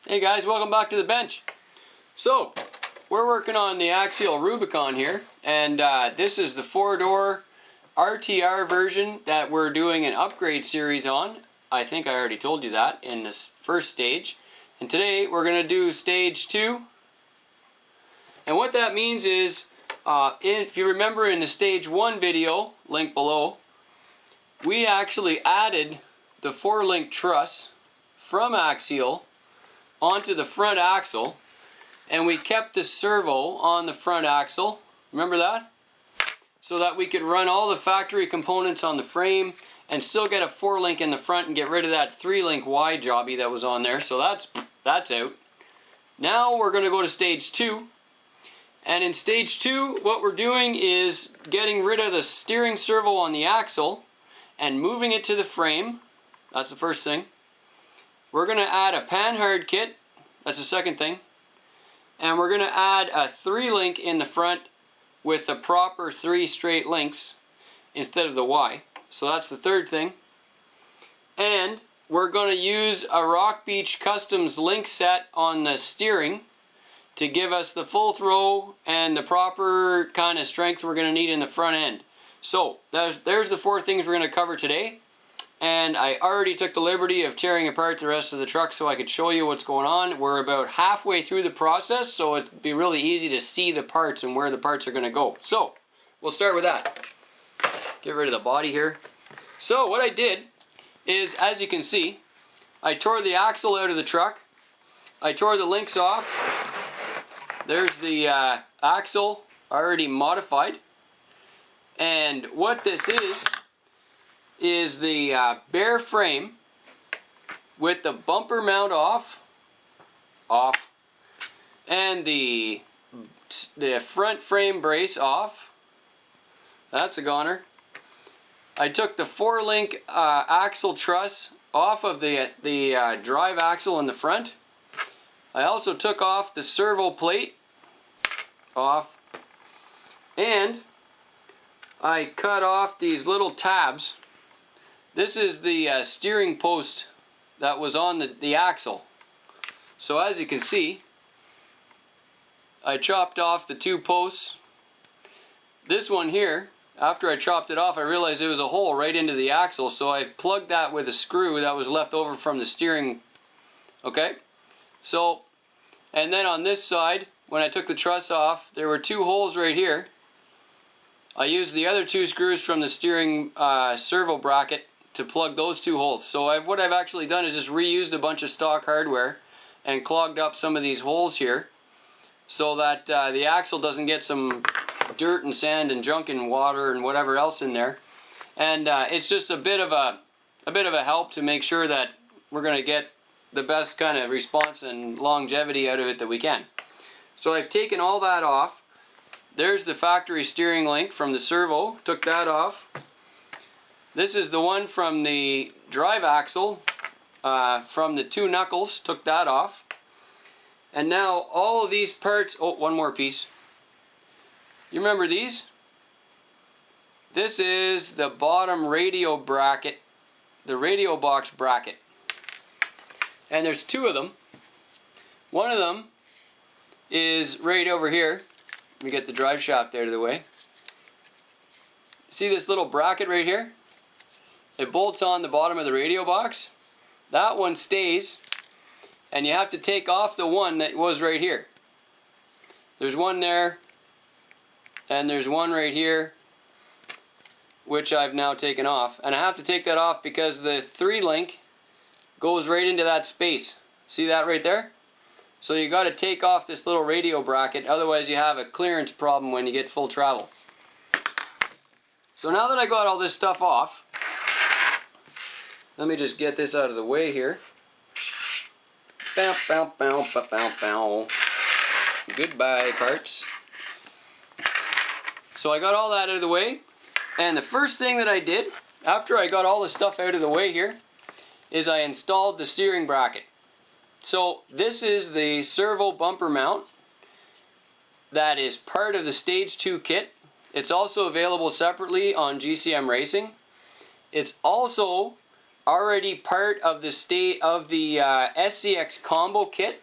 Hey guys, welcome back to the bench. So, we're working on the Axial Rubicon here, and this is the 4-door RTR version that we're doing an upgrade series on. I think I already told you that in this first stage. And today we're going to do stage 2. And what that means is, if you remember in the stage 1 video, link below, we actually added the 4-link truss from Axial onto the front axle, and we kept the servo on the front axle. Remember that? So that we could run all the factory components on the frame and still get a 4-link in the front and get rid of that 3-link Y jobby that was on there. So that's out. Now we're going to go to stage 2. And in stage 2, what we're doing is getting rid of the steering servo on the axle and moving it to the frame. That's the first thing. We're going to add a Panhard kit. That's the second thing. And we're going to add a 3-link in the front with the proper 3 straight links instead of the Y. So that's the third thing. And we're going to use a Rock Beach Customs link set on the steering to give us the full throw and the proper kind of strength we're going to need in the front end. So there's the 4 things we're going to cover today. And I already took the liberty of tearing apart the rest of the truck so I could show you what's going on. We're about halfway through the process, so it'd be really easy to see the parts and where the parts are going to go. So, we'll start with that. Get rid of the body here. So, what I did is, as you can see, I tore the axle out of the truck. I tore the links off. There's the axle already modified. And what this is the bare frame with the bumper mount off, and the front frame brace off. That's a goner. I took the 4-link axle truss off of the drive axle in the front. I also took off the servo plate off, and I cut off these little tabs. This is the steering post that was on the axle. So as you can see, I chopped off the 2 posts. This one here, after I chopped it off, I realized there was a hole right into the axle, so I plugged that with a screw that was left over from the steering. Okay? So, and then on this side, when I took the truss off, there were 2 holes right here. I used the other 2 screws from the steering servo bracket to plug those 2 holes. So what I've actually done is just reused a bunch of stock hardware and clogged up some of these holes here so that the axle doesn't get some dirt and sand and junk and water and whatever else in there. And it's just a bit of a help to make sure that we're going to get the best kind of response and longevity out of it that we can. So I've taken all that off. There's the factory steering link from the servo. Took that off. This is the one from the drive axle, from the 2 knuckles. Took that off. And now all of these parts, oh, one more piece. You remember these? This is the bottom radio bracket, the radio box bracket. And there's 2 of them. One of them is right over here. Let me get the drive shaft out of the way. See this little bracket right here? It bolts on the bottom of the radio box. That one stays, and you have to take off the one that was right here. There's one there, and there's one right here, which I've now taken off. And I have to take that off because the 3-link goes right into that space. See that right there? So you got to take off this little radio bracket, otherwise you have a clearance problem when you get full travel. So now that I got all this stuff off, let me just get this out of the way here. Bow, bow, bow, bow, bow, bow. Goodbye, parts. So I got all that out of the way, and the first thing that I did, after I got all the stuff out of the way here, is I installed the steering bracket. So this is the servo bumper mount that is part of the stage 2 kit. It's also available separately on GCM Racing. It's also already part of the SCX combo kit.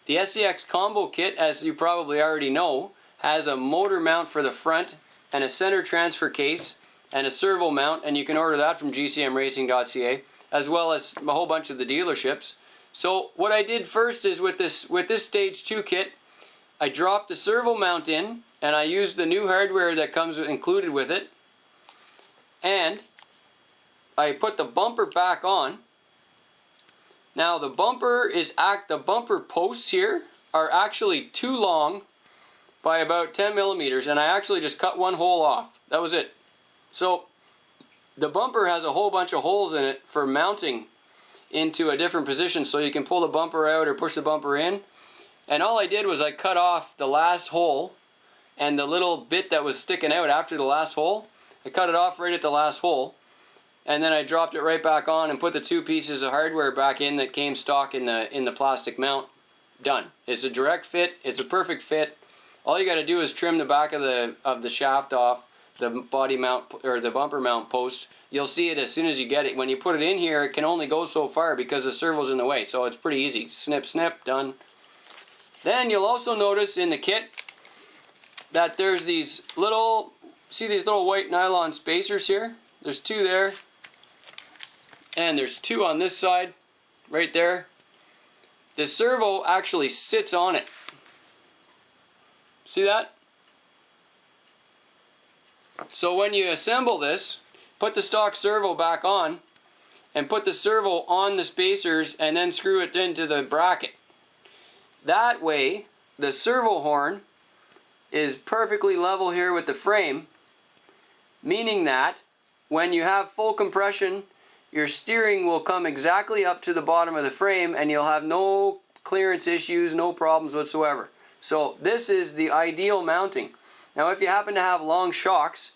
The SCX combo kit, as you probably already know, has a motor mount for the front and a center transfer case and a servo mount, and you can order that from gcmracing.ca, as well as a whole bunch of the dealerships. So what I did first is with this stage 2 kit, I dropped the servo mount in, and I used the new hardware that comes included with it, and I put the bumper back on. Now the bumper posts here are actually too long by about 10 millimeters, and I actually just cut one hole off. That was it. So the bumper has a whole bunch of holes in it for mounting into a different position, so you can pull the bumper out or push the bumper in. And all I did was I cut off the last hole and the little bit that was sticking out after the last hole. I cut it off right at the last hole, and then I dropped it right back on and put the 2 pieces of hardware back in that came stock in the plastic mount. Done. It's a direct fit. It's a perfect fit. All you got to do is trim the back of the shaft off, the body mount or the bumper mount post. You'll see it as soon as you get it. When you put it in here, it can only go so far because the servo's in the way. So it's pretty easy. Snip, snip, done. Then you'll also notice in the kit that there's these little, see these little white nylon spacers here? There's 2 there. And there's 2 on this side, right there. The servo actually sits on it. See that? So when you assemble this, put the stock servo back on, and put the servo on the spacers, and then screw it into the bracket. That way, the servo horn is perfectly level here with the frame, meaning that when you have full compression, your steering will come exactly up to the bottom of the frame, and you'll have no clearance issues, no problems whatsoever. So this is the ideal mounting. Now if you happen to have long shocks,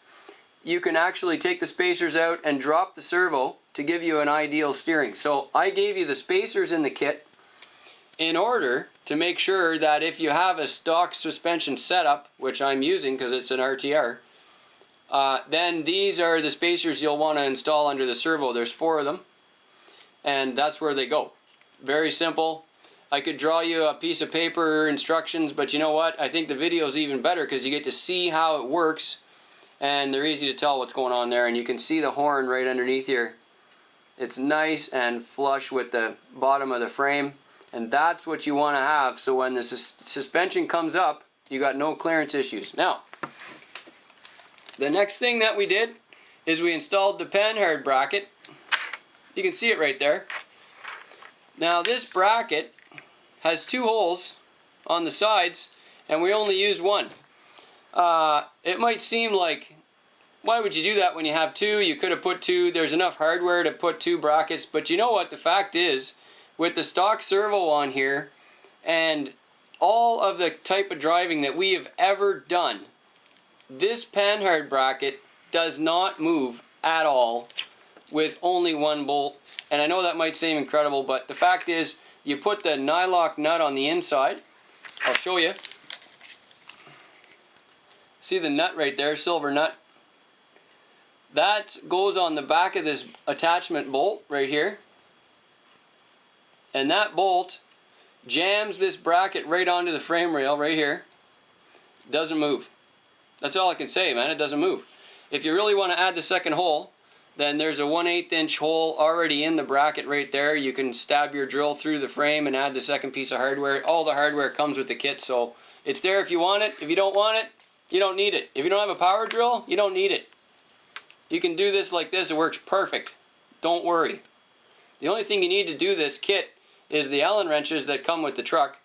you can actually take the spacers out and drop the servo to give you an ideal steering. So I gave you the spacers in the kit in order to make sure that if you have a stock suspension setup, which I'm using because it's an RTR, then these are the spacers you'll want to install under the servo. There's 4 of them, and that's where they go. Very simple. I could draw you a piece of paper instructions, but you know what? I think the video is even better because you get to see how it works, and they're easy to tell what's going on there, and you can see the horn right underneath here. It's nice and flush with the bottom of the frame, and that's what you want to have, so when the suspension comes up, you got no clearance issues. Now, the next thing that we did is we installed the Panhard bracket. You can see it right there. Now this bracket has 2 holes on the sides, and we only used 1. It might seem like, why would you do that when you have 2? You could have put 2. There's enough hardware to put 2 brackets, but you know what? The fact is, with the stock servo on here and all of the type of driving that we have ever done, this Panhard bracket does not move at all with only 1 bolt. And I know that might seem incredible, but the fact is, you put the nylock nut on the inside. I'll show you. See the nut right there, silver nut? That goes on the back of this attachment bolt right here. And that bolt jams this bracket right onto the frame rail right here. Doesn't move. That's all I can say, man. It doesn't move. If you really want to add the second hole, then there's a 1/8 inch hole already in the bracket right there. You can stab your drill through the frame and add the second piece of hardware. All the hardware comes with the kit, so it's there if you want it. If you don't want it, you don't need it. If you don't have a power drill, you don't need it. You can do this like this. It works perfect. Don't worry. The only thing you need to do this kit is the Allen wrenches that come with the truck,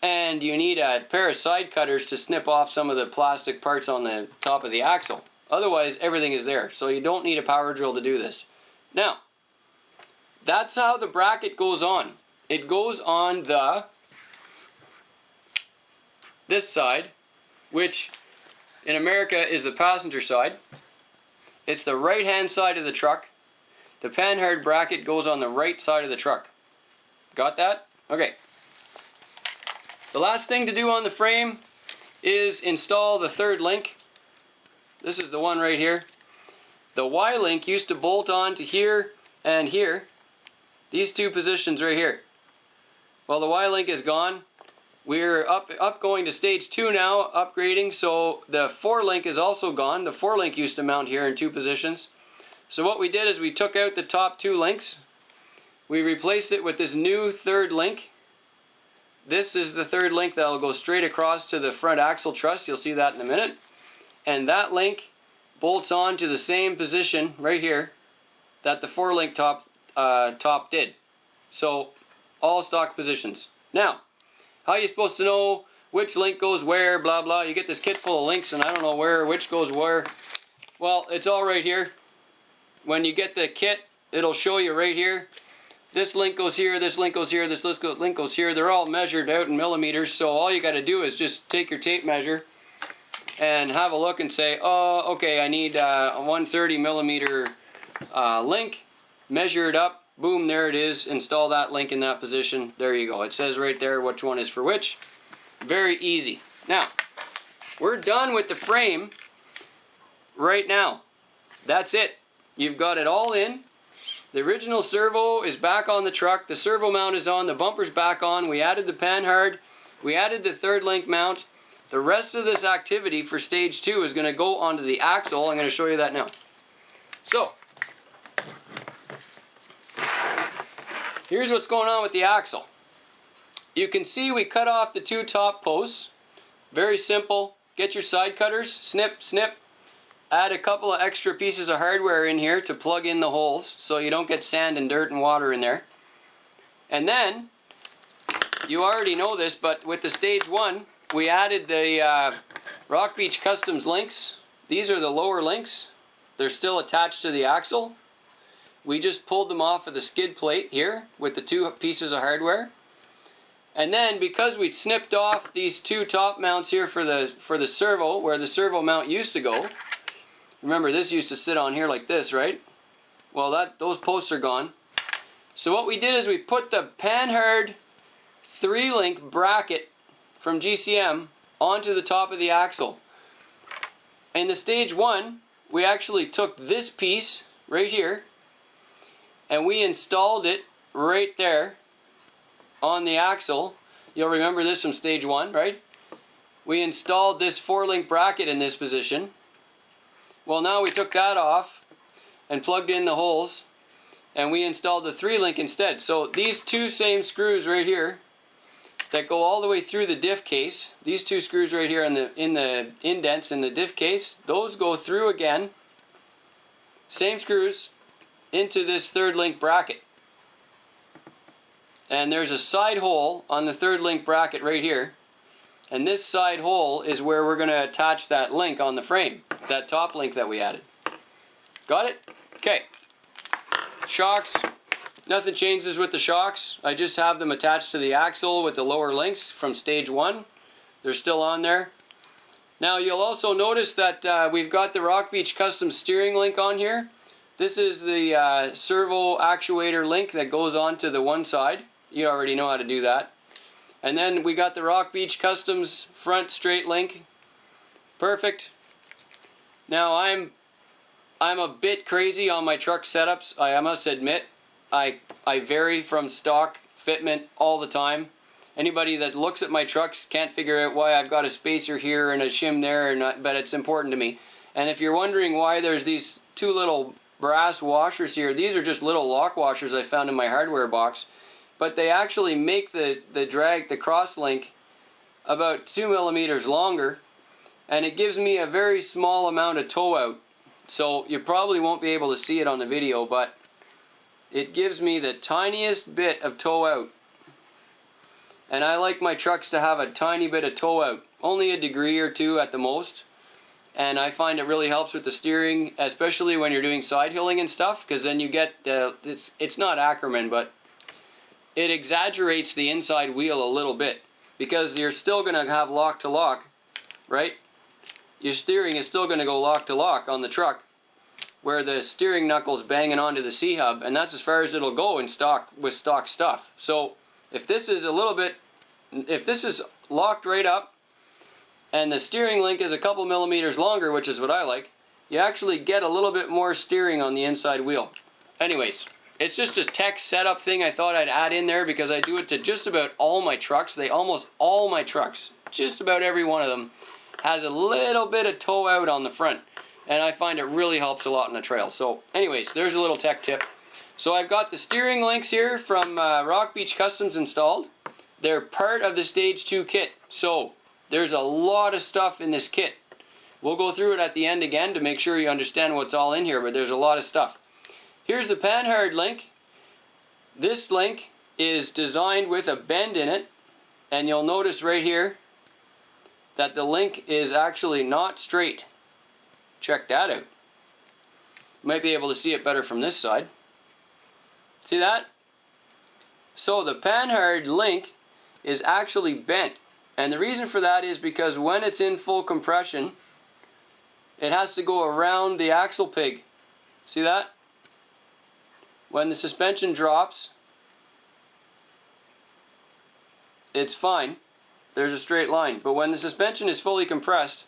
and you need a pair of side cutters to snip off some of the plastic parts on the top of the axle. Otherwise, everything is there, so you don't need a power drill to do this. Now, that's how the bracket goes on. It goes on this side, which in America is the passenger side. It's the right-hand side of the truck. The Panhard bracket goes on the right side of the truck. Got that? Okay. The last thing to do on the frame is install the 3rd link. This is the one right here. The Y-link used to bolt on to here and here, these two positions right here. Well, the Y-link is gone. We're up going to stage 2 now, upgrading, so the 4-link is also gone. The 4-link used to mount here in 2 positions. So what we did is we took out the top 2 links. We replaced it with this new 3rd link. This is the 3rd link that will go straight across to the front axle truss. You'll see that in a minute. And that link bolts on to the same position right here that the 4-link top did. So all stock positions. Now, how are you supposed to know which link goes where, blah blah? You get this kit full of links and I don't know which goes where. Well, it's all right here. When you get the kit, it'll show you right here. This link goes here, this link goes here, this link goes here. They're all measured out in millimeters, so all you got to do is just take your tape measure and have a look and say, oh, okay, I need a 130 millimeter link. Measure it up. Boom, there it is. Install that link in that position. There you go. It says right there which one is for which. Very easy. Now, we're done with the frame right now. That's it. You've got it all in. The original servo is back on the truck. The servo mount is on. The bumper's back on. We added the Panhard. We added the 3rd link mount. The rest of this activity for stage 2 is going to go onto the axle. I'm going to show you that now. So, here's what's going on with the axle. You can see we cut off the 2 top posts. Very simple. Get your side cutters, snip, snip. Add a couple of extra pieces of hardware in here to plug in the holes so you don't get sand and dirt and water in there. And then, you already know this, but with the stage 1, we added the Rock Beach Customs links. These are the lower links. They're still attached to the axle. We just pulled them off of the skid plate here with the 2 pieces of hardware. And then because we snipped off these 2 top mounts here for the servo, where the servo mount used to go. Remember, this used to sit on here like this, right? Well, those posts are gone. So what we did is we put the Panhard 3-link bracket from GCM onto the top of the axle. In the stage 1, we actually took this piece right here and we installed it right there on the axle. You'll remember this from stage 1, right? We installed this 4-link bracket in this position. Well, now we took that off and plugged in the holes and we installed the 3-link instead. So these 2 same screws right here that go all the way through the diff case, these 2 screws right here in the indents in the diff case, those go through again, same screws, into this 3rd-link bracket. And there's a side hole on the 3rd-link bracket right here. And this side hole is where we're going to attach that link on the frame, that top link that we added. Got it? Okay. Shocks. Nothing changes with the shocks. I just have them attached to the axle with the lower links from stage 1. They're still on there. Now you'll also notice that we've got the Rock Beach Custom steering link on here. This is the servo actuator link that goes onto the one side. You already know how to do that. And then we got the Rock Beach Customs front straight link. Perfect. Now I'm a bit crazy on my truck setups. I must admit, I vary from stock fitment all the time. Anybody that looks at my trucks can't figure out why I've got a spacer here and a shim there, but it's important to me. And if you're wondering why there's these 2 little brass washers here, these are just little lock washers I found in my hardware box. But they actually make the cross link about 2 millimeters longer, and it gives me a very small amount of toe out. So you probably won't be able to see it on the video, but it gives me the tiniest bit of toe out. And I like my trucks to have a tiny bit of toe out, only a degree or 2 at the most. And I find it really helps with the steering, especially when you're doing side hilling and stuff, because then you get, it's not Ackerman, but it exaggerates the inside wheel a little bit, because you're still going to have lock to lock, right? Your steering is still going to go lock to lock on the truck, where the steering knuckle's banging onto the C-hub, and that's as far as it'll go in stock with stock stuff. So if this is if this is locked right up, and the steering link is a couple millimeters longer, which is what I like, you actually get a little bit more steering on the inside wheel. Anyways, It's just a tech setup thing I thought I'd add in there because I do it to just about all my trucks. Almost all my trucks, just about every one of them, has a little bit of toe out on the front. And I find it really helps a lot in the trail. So anyways, there's a little tech tip. So I've got the steering links here from Rock Beach Customs installed. They're part of the Stage 2 kit. So there's a lot of stuff in this kit. We'll go through it at the end again to make sure you understand what's all in here, but there's a lot of stuff. Here's the Panhard link. This link is designed with a bend in it, and you'll notice right here that the link is actually not straight. Check that out. You might be able to see it better from this side. See that? So the Panhard link is actually bent, and the reason for that is because when it's in full compression, it has to go around the axle pig. See that? When the suspension drops, it's fine. There's a straight line. But when the suspension is fully compressed,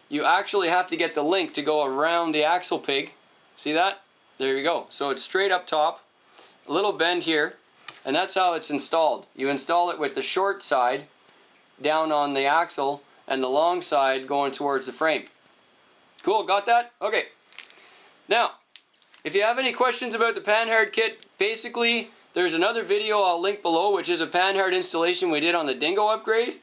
you actually have to get the link to go around the axle pig. See that? There you go. So it's straight up top, a little bend here, and that's how it's installed. You install it with the short side down on the axle and the long side going towards the frame. Cool, got that? Okay. Now, if you have any questions about the Panhard kit, basically there's another video I'll link below, which is a Panhard installation we did on the Dingo upgrade.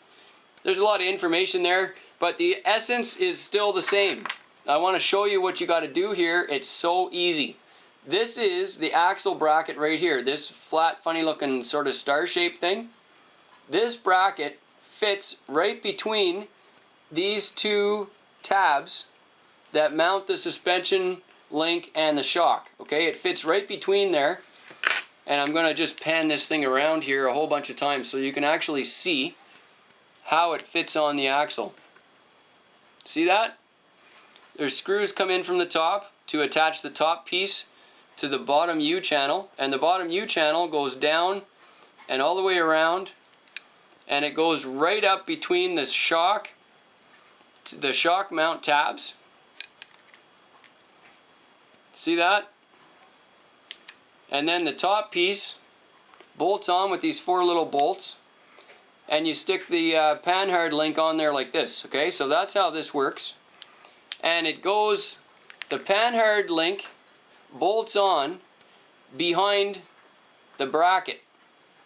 There's a lot of information there, but the essence is still the same. I want to show you what you got to do here. It's so easy. This is the axle bracket right here, this flat, funny looking sort of star-shaped thing. This bracket fits right between these two tabs that mount the suspension link and the shock. Okay, it fits right between there, and I'm going to just pan this thing around here a whole bunch of times so you can actually see how it fits on the axle. See that? There's screws come in from the top to attach the top piece to the bottom U channel, and the bottom U channel goes down and all the way around, and it goes right up between the shock mount tabs. See that? And then the top piece bolts on with these 4 little bolts, and you stick the Panhard link on there like this. Okay, so that's how this works. And it goes, the Panhard link bolts on behind the bracket.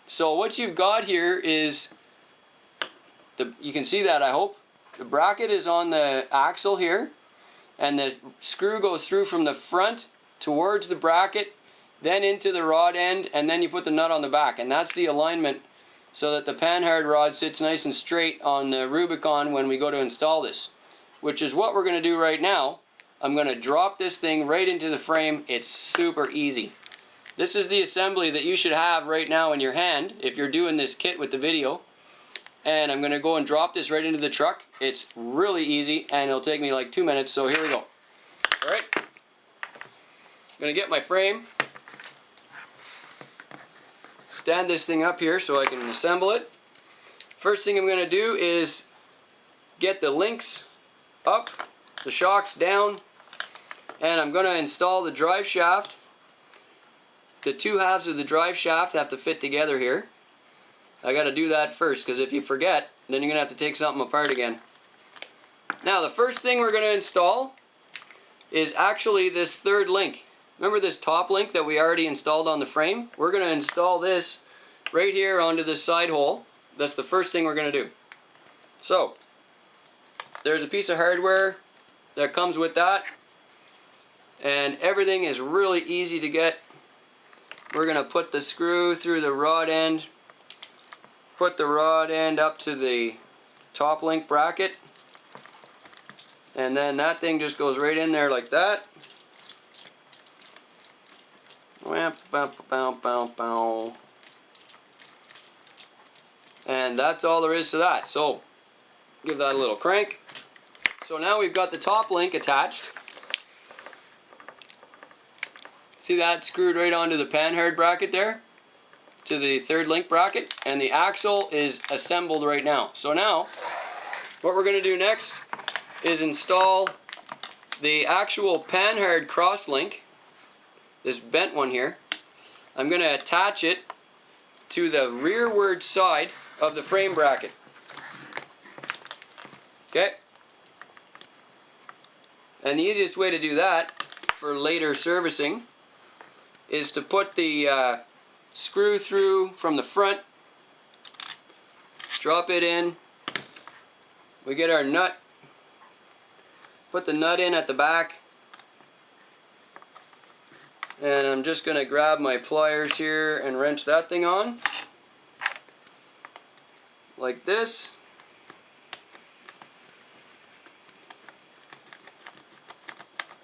So what you've got here is, you can see that, I hope. The bracket is on the axle here, and the screw goes through from the front towards the bracket, then into the rod end, and then you put the nut on the back, and that's the alignment so that the Panhard rod sits nice and straight on the Rubicon when we go to install this, which is what we're going to do right now. I'm going to drop this thing right into the frame. It's super easy. This is the assembly that you should have right now in your hand if you're doing this kit with the video. And I'm going to go and drop this right into the truck. It's really easy, and it'll take me like 2 minutes, so here we go. Alright, I'm going to get my frame, stand this thing up here so I can assemble it. First thing I'm going to do is get the links up, the shocks down, and I'm going to install the drive shaft. The 2 halves of the drive shaft have to fit together here. I got to do that first, because if you forget, then you're going to have to take something apart again. Now the first thing we're going to install is actually this 3rd link. Remember this top link that we already installed on the frame? We're going to install this right here onto this side hole. That's the first thing we're going to do. So there's a piece of hardware that comes with that, and everything is really easy to get. We're going to put the screw through the rod end, put the rod end up to the top link bracket, and then that thing just goes right in there like that. And that's all there is to that. So give that a little crank. So now we've got the top link attached. See that screwed right onto the Panhard bracket there, to the 3rd link bracket, and the axle is assembled right now. So now what we're going to do next is install the actual Panhard cross link, this bent one here, I'm going to attach it to the rearward side of the frame bracket. Okay? And the easiest way to do that for later servicing is to put the screw through from the front, drop it in, we get our nut, put the nut in at the back, and I'm just going to grab my pliers here and wrench that thing on like this.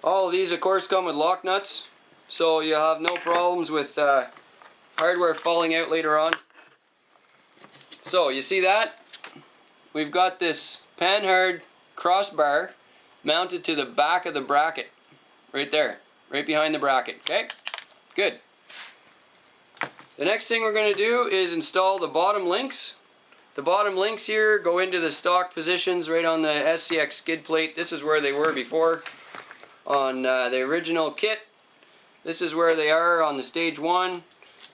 All of these of course come with lock nuts, so you'll have no problems with hardware falling out later on. So you see that? We've got this Panhard crossbar mounted to the back of the bracket. Right there. Right behind the bracket. Okay? Good. The next thing we're going to do is install the bottom links. The bottom links here go into the stock positions right on the SCX skid plate. This is where they were before on the original kit. This is where they are on the stage 1.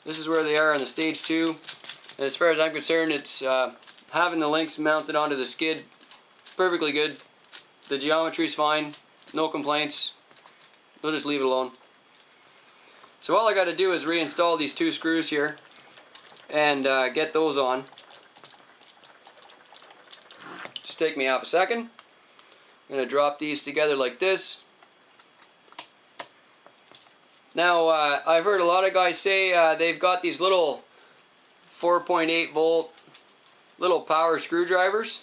This is where they are on the stage 2. And as far as I'm concerned, it's having the links mounted onto the skid perfectly good. The geometry's fine, no complaints. We'll just leave it alone. So all I got to do is reinstall these 2 screws here and get those on. Just take me half a second. I'm going to drop these together like this. Now I've heard a lot of guys say they've got these little 4.8 volt little power screwdrivers.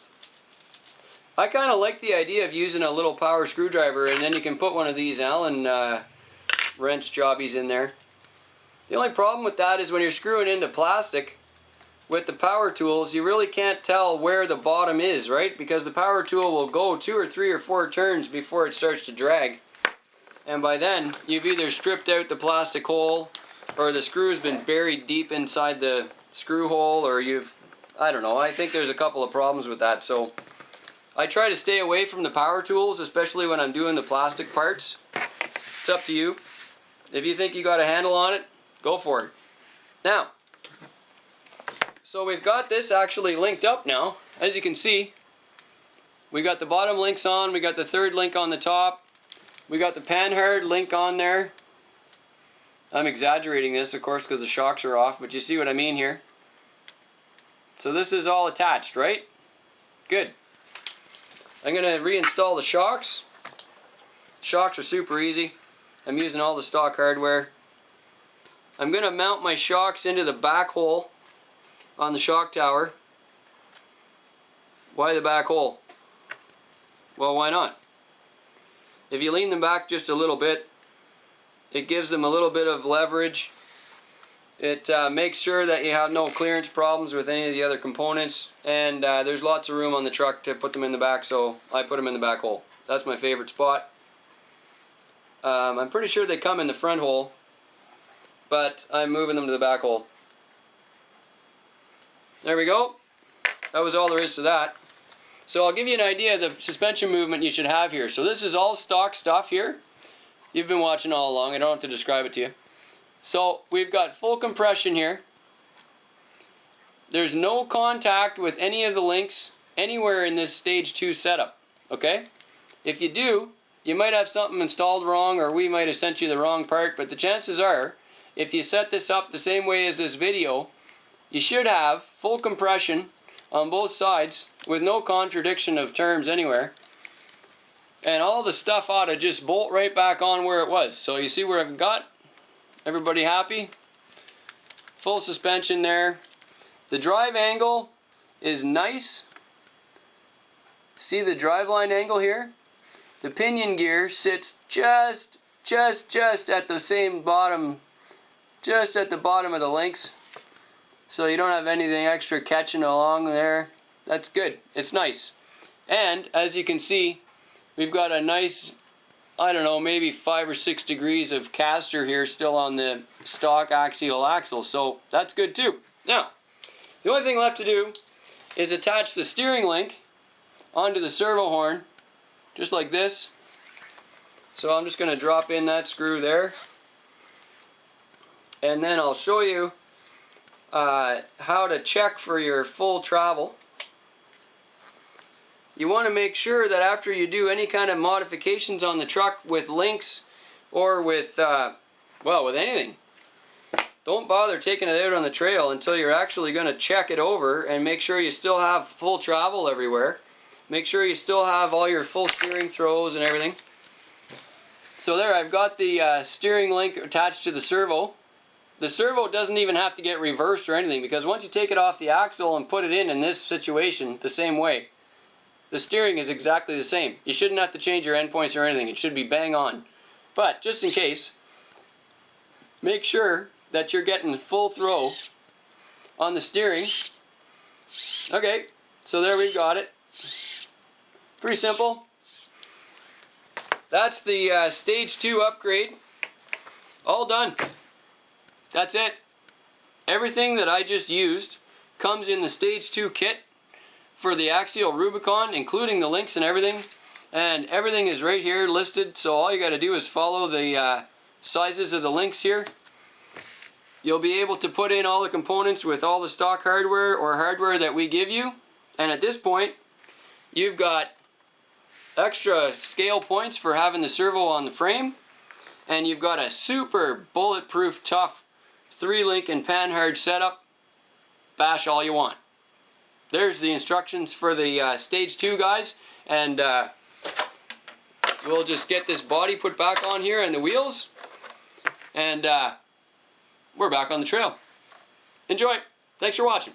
I kind of like the idea of using a little power screwdriver, and then you can put one of these Allen wrench jobbies in there. The only problem with that is when you're screwing into plastic with the power tools, you really can't tell where the bottom is, right? Because the power tool will go 2 or 3 or 4 turns before it starts to drag. And by then, you've either stripped out the plastic hole, or the screw's been buried deep inside the screw hole, or I don't know, I think there's a couple of problems with that. So I try to stay away from the power tools, especially when I'm doing the plastic parts. It's up to you. If you think you got a handle on it, go for it. Now, so we've got this actually linked up now. As you can see, we got the bottom links on, we got the third link on the top, we got the Panhard link on there. I'm exaggerating this, of course, because the shocks are off, but you see what I mean here. So this is all attached, right? Good. I'm going to reinstall the shocks. Shocks are super easy. I'm using all the stock hardware. I'm going to mount my shocks into the back hole on the shock tower. Why the back hole? Well, why not? If you lean them back just a little bit, it gives them a little bit of leverage. It makes sure that you have no clearance problems with any of the other components, and there's lots of room on the truck to put them in the back, so I put them in the back hole. That's my favorite spot. I'm pretty sure they come in the front hole, but I'm moving them to the back hole. There we go. That was all there is to that. So I'll give you an idea of the suspension movement you should have here. So this is all stock stuff here. You've been watching all along. I don't have to describe it to you. So we've got full compression here. There's no contact with any of the links anywhere in this stage 2 setup. Okay? If you do, you might have something installed wrong, or we might have sent you the wrong part, but the chances are, if you set this up the same way as this video, you should have full compression on both sides with no contradiction of terms anywhere. And all the stuff ought to just bolt right back on where it was. So you see where I've got? Everybody happy? Full suspension there. The drive angle is nice. See the driveline angle here? The pinion gear sits just at the same bottom, just at the bottom of the links. So you don't have anything extra catching along there. That's good. It's nice. And as you can see, we've got a nice, I don't know, maybe 5 or 6 degrees of caster here still on the stock axial axle. So that's good too. Now, the only thing left to do is attach the steering link onto the servo horn, just like this. So I'm just going to drop in that screw there. and then I'll show you how to check for your full travel. You want to make sure that after you do any kind of modifications on the truck with links or with, well, with anything, don't bother taking it out on the trail until you're actually going to check it over and make sure you still have full travel everywhere. Make sure you still have all your full steering throws and everything. So there, I've got the steering link attached to the servo. The servo doesn't even have to get reversed or anything, because once you take it off the axle and put it in this situation the same way, the steering is exactly the same. You shouldn't have to change your endpoints or anything. It should be bang on. But just in case, make sure that you're getting full throw on the steering. Okay, so there we've got it. Pretty simple. That's the stage 2 upgrade. All done. That's it. Everything that I just used comes in the stage 2 kit for the Axial Rubicon, including the links and everything. And everything is right here listed, so all you got to do is follow the sizes of the links here. You'll be able to put in all the components with all the stock hardware or hardware that we give you. And at this point, you've got extra scale points for having the servo on the frame. And you've got a super bulletproof, tough 3-link and Panhard setup. Bash all you want. There's the instructions for the stage 2, guys. And we'll just get this body put back on here and the wheels. And we're back on the trail. Enjoy. Thanks for watching.